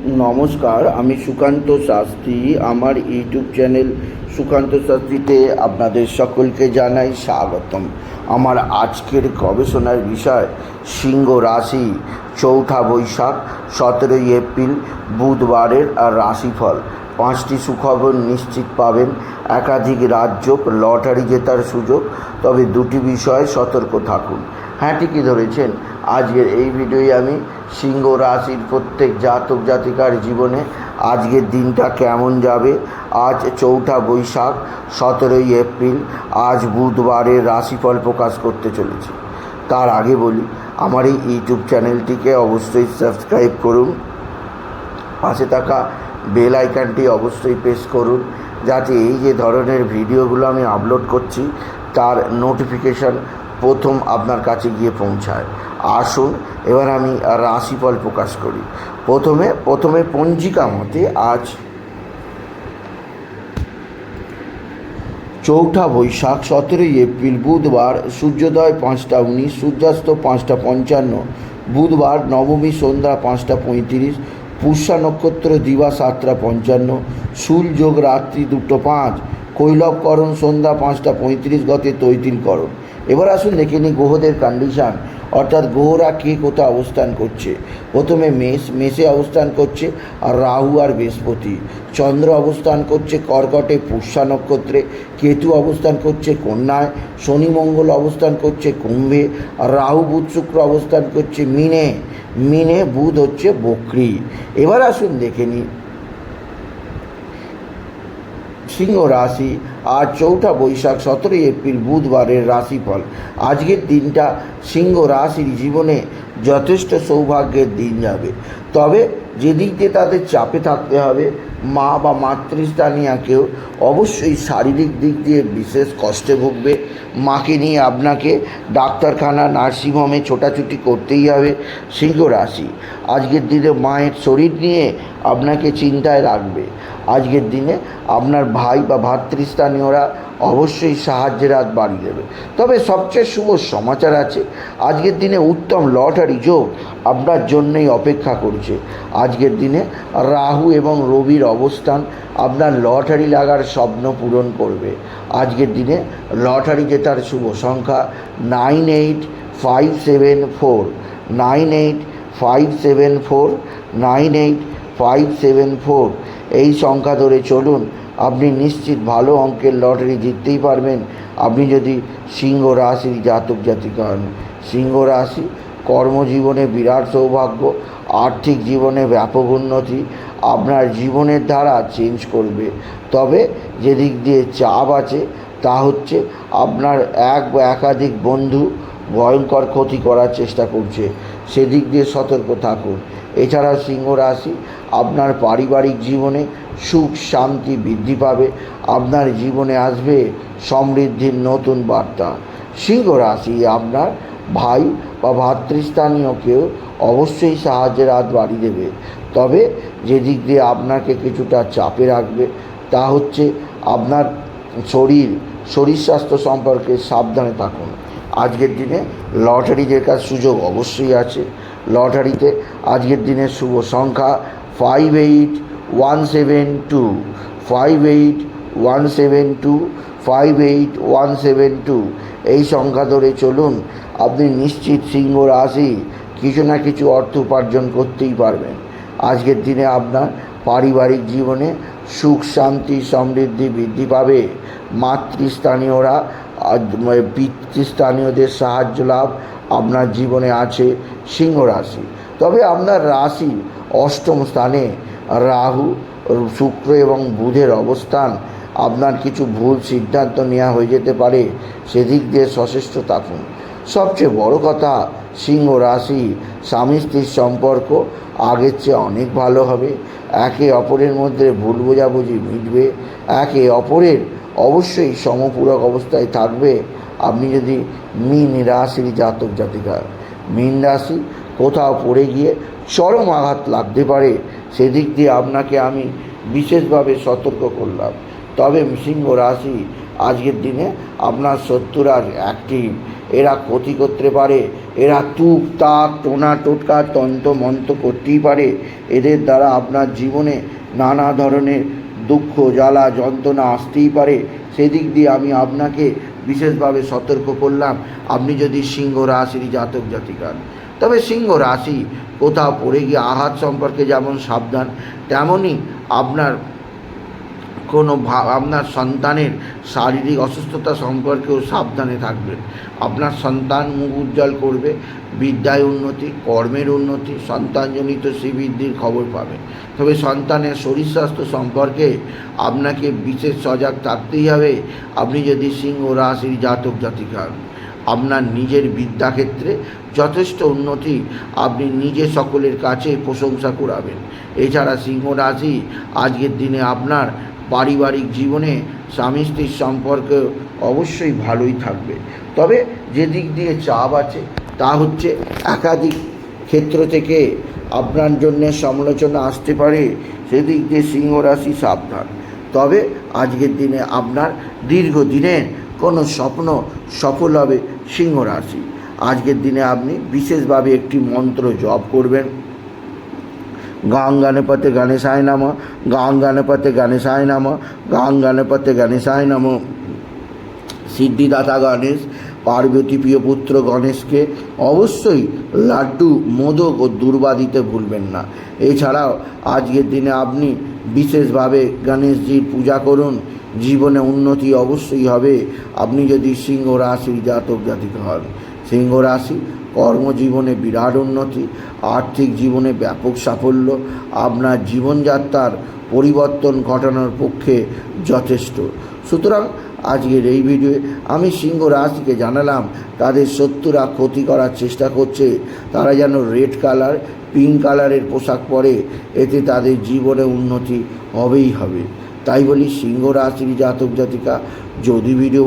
নমস্কার, আমি সুকান্ত শাস্ত্রী। আমার ইউটিউব চ্যানেল সুকান্ত শাস্ত্রীতে আপনাদের সকলকে জানাই স্বাগতম। আমার আজকের গবেষণার বিষয় সিংহ রাশি, 4 বৈশাখ 17 এপ্রিল বুধবারের রাশিফল। 5টি সুখবর নিশ্চিত পাবেন, একাধিক রাজ্য লটারি জেতার সুযোগ, তবে 2টি বিষয়ে সতর্ক থাকুন। হ্যাঁ, ঠিকই ধরেছেন। আজকের এই ভিডিওয় আমি সিংহ রাশির প্রত্যেক জাতক জাতিকার জীবনে আজকের দিনটা কেমন যাবে, আজ 4 বৈশাখ 17 এপ্রিল, আজ বুধবারের রাশিফল প্রকাশ করতে চলেছি। তার আগে বলি, আমার এই ইউটিউব চ্যানেলটিকে অবশ্যই সাবস্ক্রাইব করুন, পাশে থাকা বেল আইকনটি অবশ্যই প্রেস করুন, যাতে এই যে ধরনের ভিডিওগুলো আমি আপলোড করছি তার নোটিফিকেশান প্রথম আপনার কাছে গিয়ে পৌঁছায়। আসুন এবার আমি রাশিফল প্রকাশ করি। প্রথমে পঞ্জিকা মতে আজ 4 বৈশাখ 17 এপ্রিল বুধবার, সূর্যোদয় 5টা 19, সূর্যাস্ত 5টা 55, বুধবার নবমী সন্ধ্যা 5টা 35, পুষ্যা নক্ষত্র দিবা 7টা 55, শূল যোগ রাত্রি 2টো 5, কৈলবকরণ সন্ধ্যা 5টা 35 গতে তৈতিলকরণ। এবার আসুন দেখে নিই গ্রহদের কন্ডিশান, অর্থাৎ গ্রহরা কে কোথাও অবস্থান করছে। প্রথমে মেষে অবস্থান করছে আর রাহু আর বৃহস্পতি। চন্দ্র অবস্থান করছে কর্কটে পুষ্যা নক্ষত্রে, কেতু অবস্থান করছে কন্যায়, শনি মঙ্গল অবস্থান করছে কুম্ভে, আর রাহু বুধ শুক্র অবস্থান করছে মিনে, বুধ হচ্ছে বক্রী। এবার আসুন দেখে নিই সিংহ রাশি, আজ 4 বৈশাখ 17 এপ্রিল বুধবারের রাশিফল। আজকের দিনটা সিংহ রাশির জীবনে যথেষ্ট সৌভাগ্যের দিন যাবে, তবে যেদিক দিয়ে তাদের চাপে থাকতে হবে, মা বা মাতৃস্থানীয় কেউ অবশ্যই শারীরিক দিক দিয়ে বিশেষ কষ্টে ভুগবে। মাকে নিয়ে আপনাকে ডাক্তারখানা নার্সিংহোমে ছোটাছুটি করতেই হবে। সিংহ রাশি আজকের দিনে মায়ের শরীর নিয়ে আপনাকে চিন্তায় রাখবে। আজকের দিনে আপনার ভাই বা ভাতৃস্থানীয়রা অবশ্যই সাহায্যের হাত বাড়িয়ে দেবে। তবে সবচেয়ে শুভ সমাচার আছে, আজকের দিনে উত্তম লটারি যোগ আপনার জন্যই অপেক্ষা করছে। আজকের দিনে রাহু এবং রবির অবস্থান আপনার লটারি লাগার স্বপ্ন পূরণ করবে। আজকের দিনে লটারি জেতার শুভ সংখ্যা 98574, 98574, 98574। এই সংখ্যা ধরে চলুন, আপনি নিশ্চিত ভালো অঙ্কের লটারি জিততেই পারবেন, আপনি যদি সিংহ রাশির জাতক জাতিকা হন। সিংহ রাশি কর্মজীবনে বিরাট সৌভাগ্য, আর্থিক জীবনে ব্যাপক উন্নতি আপনার জীবনের ধারা চেঞ্জ করবে। তবে যেদিক দিয়ে চাপ আছে তা হচ্ছে আপনার এক বা একাধিক বন্ধু ভয়ঙ্কর ক্ষতি করার চেষ্টা করছে, সেদিক দিয়ে সতর্ক থাকুন। এছাড়া সিংহ রাশি আপনার পারিবারিক জীবনে সুখ শান্তি বৃদ্ধি পাবে, আপনার জীবনে আসবে সমৃদ্ধির নতুন বার্তা। সিংহ রাশি আপনার ভাই বা ভাতৃস্থানীয়কেও অবশ্যই সাহায্যের হাত বাড়িয়ে দেবে, তবে যেদিক দিয়ে আপনাকে কিছুটা চাপে রাখবে তা হচ্ছে আপনার শরীর স্বাস্থ্য সম্পর্কে সাবধানে থাকুন। আজকের দিনে লটারি জেতার সুযোগ অবশ্যই আছে। লটারিতে আজকের দিনের শুভ সংখ্যা 58172, 58172, 58172। এই সংখ্যা ধরে চলুন, আপনি নিশ্চিত সিংহ রাশি কিছু না কিছু অর্থ উপার্জন করতেই পারবেন। আজকের দিনে আপনার পারিবারিক জীবনে সুখ শান্তি সমৃদ্ধি বৃদ্ধি পাবে। মাতৃস্থানীয়রা পিতৃস্থানীয়দের সাহায্য লাভ আপনার জীবনে আছে সিংহ রাশি। তবে আপনার রাশি অষ্টম স্থানে রাহু শুক্র এবং বুধের অবস্থান আপনার কিছু ভুল সিদ্ধান্ত নেওয়া হয়ে যেতে পারে, সেদিক দিয়ে সচেষ্ট থাকুন। সবচেয়ে বড় কথা, সিংহ রাশি স্বামী স্ত্রীর সম্পর্ক আগের চেয়ে অনেক ভালো হবে। একে অপরের মধ্যে ভুল বোঝাবুঝি মিটবে, একে অপরের অবশ্যই সমপূরক অবস্থায় থাকবে। আপনি যদি মীন রাশির জাতক জাতিকা, মীন রাশি কোথাও পড়ে গিয়ে চরম আঘাত লাগতে পারে, সেদিক দিয়ে আপনাকে আমি বিশেষভাবে সতর্ক করলাম। তবে সিংহ রাশি আজকের দিনে আপনার শত্রুরা অ্যাক্টিভ, এরা ক্ষতি করতে পারে, এরা তুক তাক টোনা টোটকা তন্ত্র মন্ত্র করতেই পারে। এদের দ্বারা আপনার জীবনে নানা ধরনের দুঃখ জ্বালা যন্ত্রণা আসতেই পারে। সেদিক দিয়ে আমি আপনাকে বিশেষভাবে সতর্ক করলাম, আপনি যদি সিংহ রাশির জাতক জাতিকার। তবে সিংহ রাশি কোথাও পড়ে গিয়ে আঘাত সম্পর্কে যেমন সাবধান, তেমনই আপনার আপনার সন্তানের শারীরিক অসুস্থতা সম্পর্কেও সাবধানে থাকবেন। আপনার সন্তান মুখ উজ্জ্বল করবে, বিদ্যায় উন্নতি, কর্মের উন্নতি, সন্তানজনিত শ্রীবৃদ্ধির খবর পাবেন। তবে সন্তানের শরীর স্বাস্থ্য সম্পর্কে আপনাকে বিশেষ সজাগ থাকতেই হবে। আপনি যদি সিংহ রাশির জাতক জাতিকা, আপনার নিজের বিদ্যাক্ষেত্রে যথেষ্ট উন্নতি, আপনি নিজে সকলের কাছে প্রশংসা কুড়াবেন। এছাড়া সিংহ রাশি আজকের দিনে আপনার পারিবারিক জীবনে স্বামী স্ত্রীর সম্পর্ক অবশ্যই ভালোই থাকবে। তবে যে দিক দিয়ে চাপ আছে তা হচ্ছে একাধিক ক্ষেত্র থেকে আপনার জন্য সমালোচনা আসতে পারে, সেদিক দিয়ে সিংহ রাশি সাবধান। তবে আজকের দিনে আপনার দীর্ঘদিনের কোনো স্বপ্ন সফল হবে সিংহ রাশি। আজকের দিনে আপনি বিশেষভাবে একটি মন্ত্র জপ করবেন, গাং গণপতে গণেশায় নমঃ, গাং গণপতে গণেশায় নমঃ, গাং গণপতে গণেশায় নমঃ। সিদ্ধিদাতা গণেশ, পার্বতী প্রিয় পুত্র গণেশকে অবশ্যই লাড্ডু মোদক ও দূর্বা দিতে ভুলবেন না। এছাড়াও আজকের দিনে আপনি বিশেষভাবে গণেশজির পূজা করুন, জীবনে উন্নতি অবশ্যই হবে। আপনি যদি সিংহ রাশির জাতক জাতিকা হন, সিংহ রাশি কর্মজীবনে বিরাট উন্নতি, আর্থিক জীবনে ব্যাপক সাফল্য, আপনার জীবনযাত্রার পরিবর্তন ঘটানোর পক্ষে যথেষ্ট। সুতরাং আজকের এই ভিডিওয়ে আমি সিংহ রাশিকে জানালাম, তাদের শত্রুরা ক্ষতি করার চেষ্টা করছে, তারা যেন রেড কালার পিঙ্ক কালারের পোশাক পরে, এতে তাদের জীবনে উন্নতি হবেই হবে। তাই বলি সিংহ রাশির জাতক জাতিকা, যদি ভিডিও